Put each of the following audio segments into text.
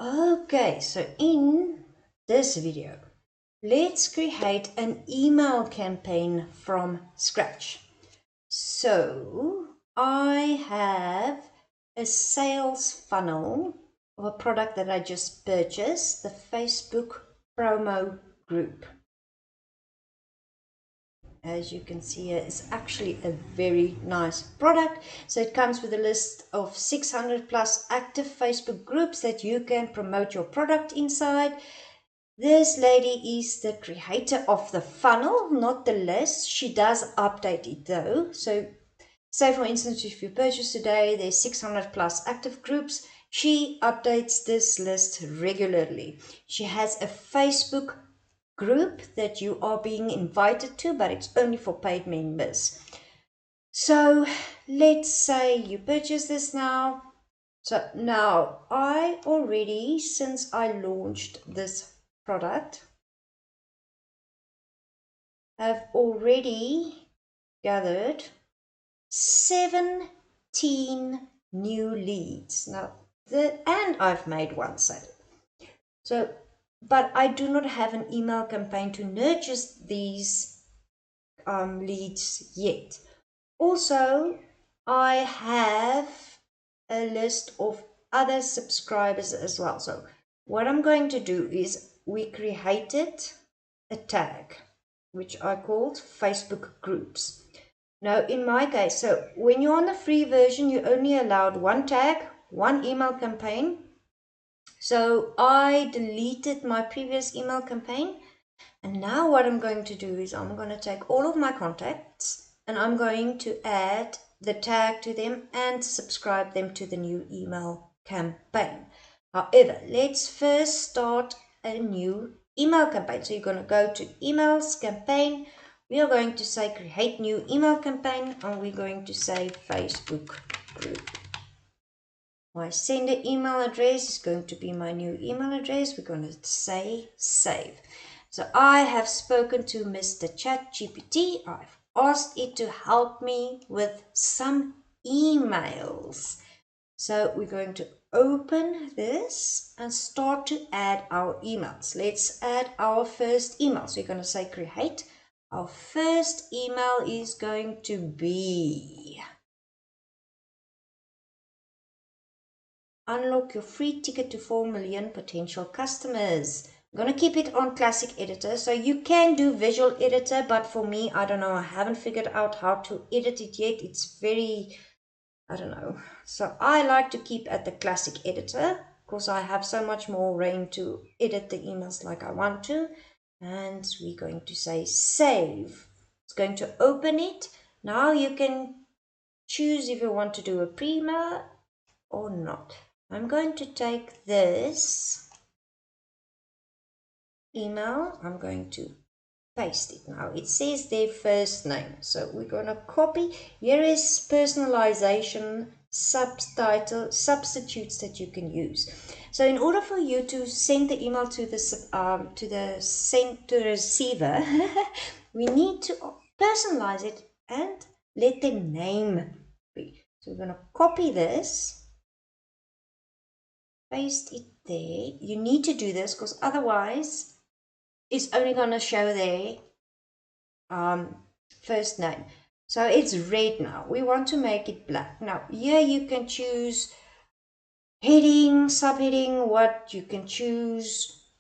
Okay, so in this video, let's create an email campaign from scratch. So I have a sales funnel of a product that I just purchased, the Facebook promo group. As you can see here, it's actually a very nice product. So it comes with a list of 600 plus active Facebook groups that you can promote your product inside. This lady is the creator of the funnel, not the list. She does update it though. So say for instance, if you purchase today, there's 600 plus active groups. She updates this list regularly. She has a Facebook group that you are being invited to, but it's only for paid members. So let's say you purchase this now. So now I already, since I launched this product, have already gathered 17 new leads. Now, and I've made one sale. So, but I do not have an email campaign to nurture these leads yet. Also, I have a list of other subscribers as well. So what I'm going to do is we created a tag, which I called Facebook groups. Now, in my case, so when you're on the free version, you only allowed one tag, one email campaign. So I deleted my previous email campaign. And now what I'm going to do is I'm going to take all of my contacts and I'm going to add the tag to them and subscribe them to the new email campaign. However, let's first start a new email campaign. So you're going to go to emails campaign. We are going to say create new email campaign and we're going to say Facebook group. My sender email address is going to be my new email address. We're going to say save. So I have spoken to Mr. ChatGPT. I've asked it to help me with some emails. So we're going to open this and start to add our emails. Let's add our first email. So you're going to say create. Our first email is going to be unlock your free ticket to 4 million potential customers. I'm going to keep it on classic editor. So you can do visual editor, but for me, I don't know. I haven't figured out how to edit it yet. It's very, I don't know. So I like to keep at the classic editor because I have so much more reign to edit the emails like I want to. And we're going to say save. It's going to open it. Now you can choose if you want to do a prima or not. I'm going to take this email, I'm going to paste it now. It says their first name, so we're going to copy. Here is personalization subtitle substitutes that you can use. So in order for you to send the email to the receiver, we need to personalize it and let the name be. So we're going to copy this, paste it there. You need to do this because otherwise it's only going to show their first name. So it's red now. We want to make it black. Now here you can choose heading, subheading, what you can choose,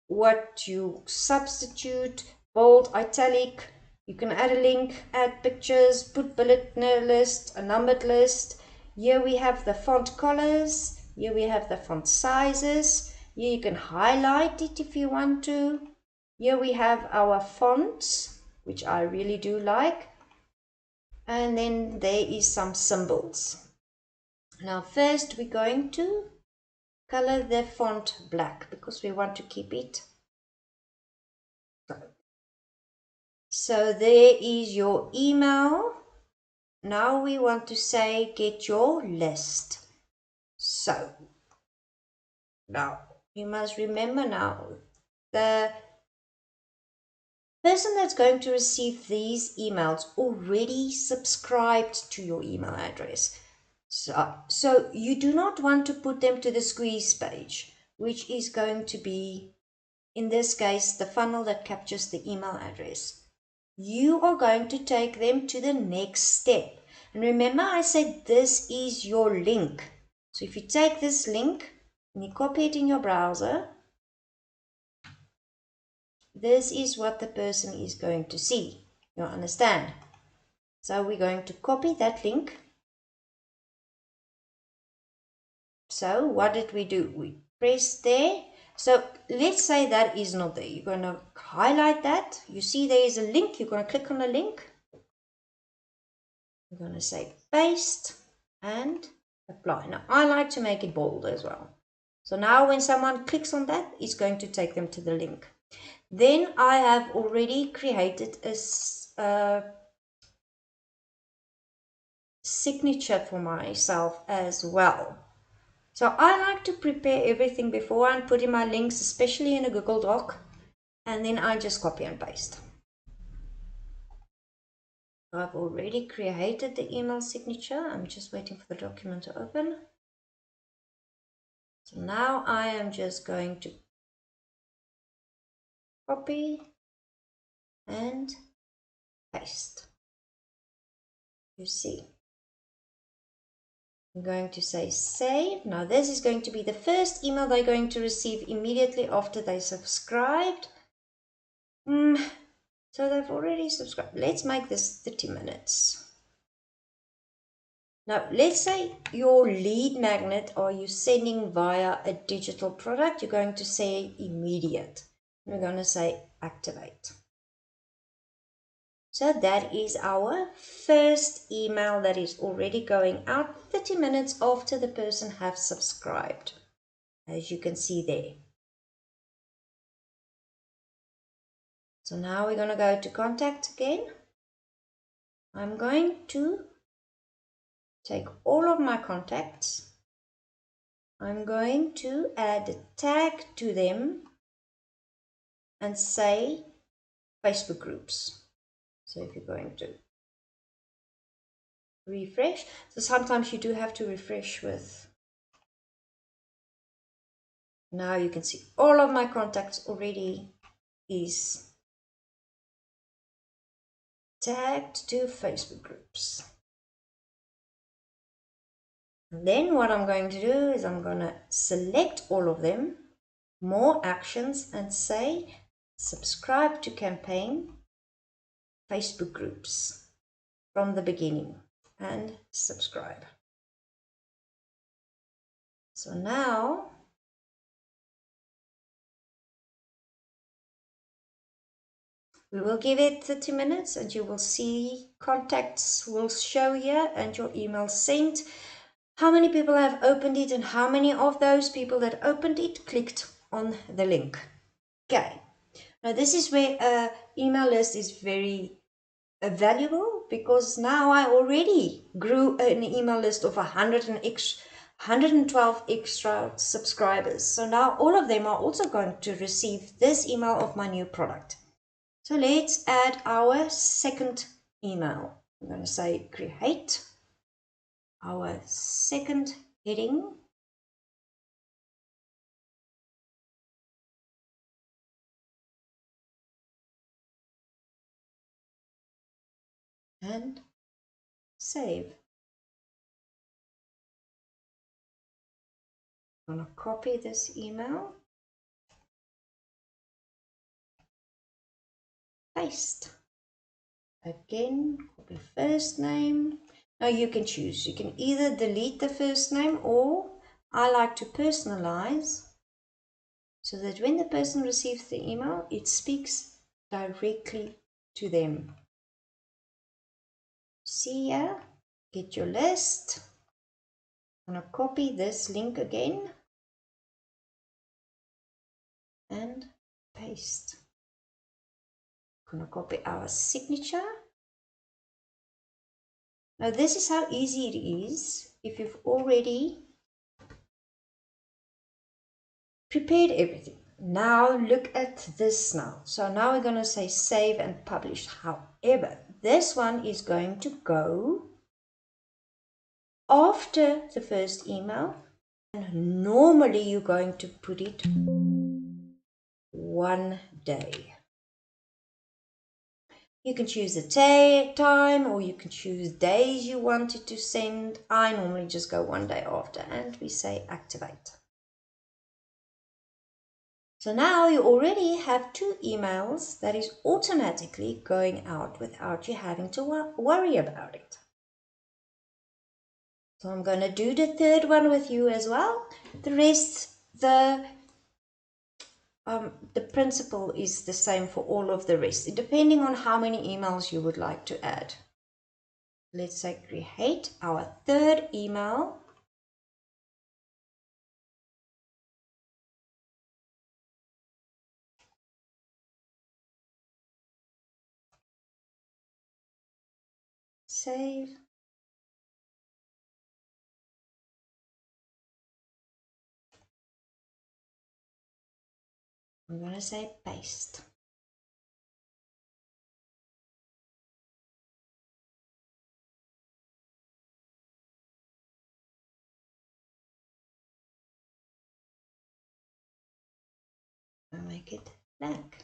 what you substitute, bold, italic. You can add a link, add pictures, put bullet list, a numbered list. Here we have the font colors. Here we have the font sizes. Here you can highlight it if you want to. Here we have our fonts, which I really do like. And then there is some symbols. Now first we're going to color the font black because we want to keep it. So there is your email. Now we want to say get your list. So now you must remember now the person that's going to receive these emails already subscribed to your email address. So you do not want to put them to the squeeze page. which is going to be, in this case, the funnel that captures the email address. You are going to take them to the next step. And remember, I said this is your link. So if you take this link and you copy it in your browser, this is what the person is going to see. You understand? So we're going to copy that link. So what did we do? We press there. So let's say that is not there. You're going to highlight that. You see there is a link. You're going to click on the link. You're going to say paste and apply. Now I like to make it bold as well. So now when someone clicks on that, it's going to take them to the link. Then I have already created a signature for myself as well. So I like to prepare everything before and put in my links, especially in a Google Doc, and then I just copy and paste. I've already created the email signature. I'm just waiting for the document to open. So now I am just going to copy and paste. You see. I'm going to say save. Now this is going to be the first email they're going to receive immediately after they subscribed. So they've already subscribed. Let's make this 30 minutes. Now let's say your lead magnet are you sending via a digital product. You're going to say immediate. We're going to say activate. So that is our first email that is already going out 30 minutes after the person has subscribed, as you can see there. So now we're going to go to contact again. I'm going to take all of my contacts. I'm going to add a tag to them and say Facebook groups. So if you're going to refresh, so sometimes you do have to refresh with. Now you can see all of my contacts already is tagged to Facebook groups. And then what I'm going to do is I'm going to select all of them, more actions, and say subscribe to campaign Facebook groups from the beginning and subscribe. So now we will give it 30 minutes and you will see contacts will show here and your email sent. How many people have opened it and how many of those people that opened it clicked on the link. Okay, now this is where an email list is very valuable because now I already grew an email list of 112 extra subscribers. So now all of them are also going to receive this email of my new product. So let's add our second email. I'm going to say create our second heading. And save. I'm going to copy this email. Paste. Again, copy first name. Now you can choose. You can either delete the first name or I like to personalize so that when the person receives the email, it speaks directly to them. See here, get your list. I'm going to copy this link again and paste. I'm going to copy our signature. Now this is how easy it is if you've already prepared everything. Now look at this now. So now we're going to say save and publish. However, this one is going to go after the first email Normally you're going to put it 1 day. You can choose a time, or you can choose days you want it to send. I normally just go 1 day after, and we say activate. So now you already have 2 emails that is automatically going out without you having to worry about it. So I'm going to do the third one with you as well. The rest, the principle is the same for all of the rest, depending on how many emails you would like to add. Let's say create our third email. Save. I'm going to say paste. I'll make it black.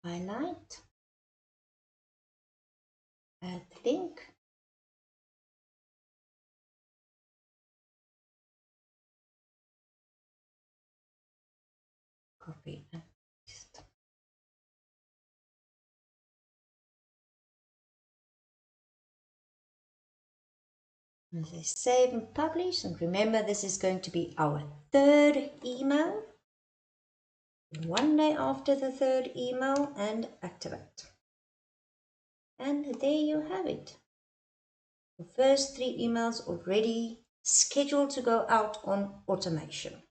Highlight. Add the link. Copy and paste. And say save and publish. And remember, this is going to be our third email. 1 day after the third email, and activate. And there you have it. The first 3 emails already scheduled to go out on automation.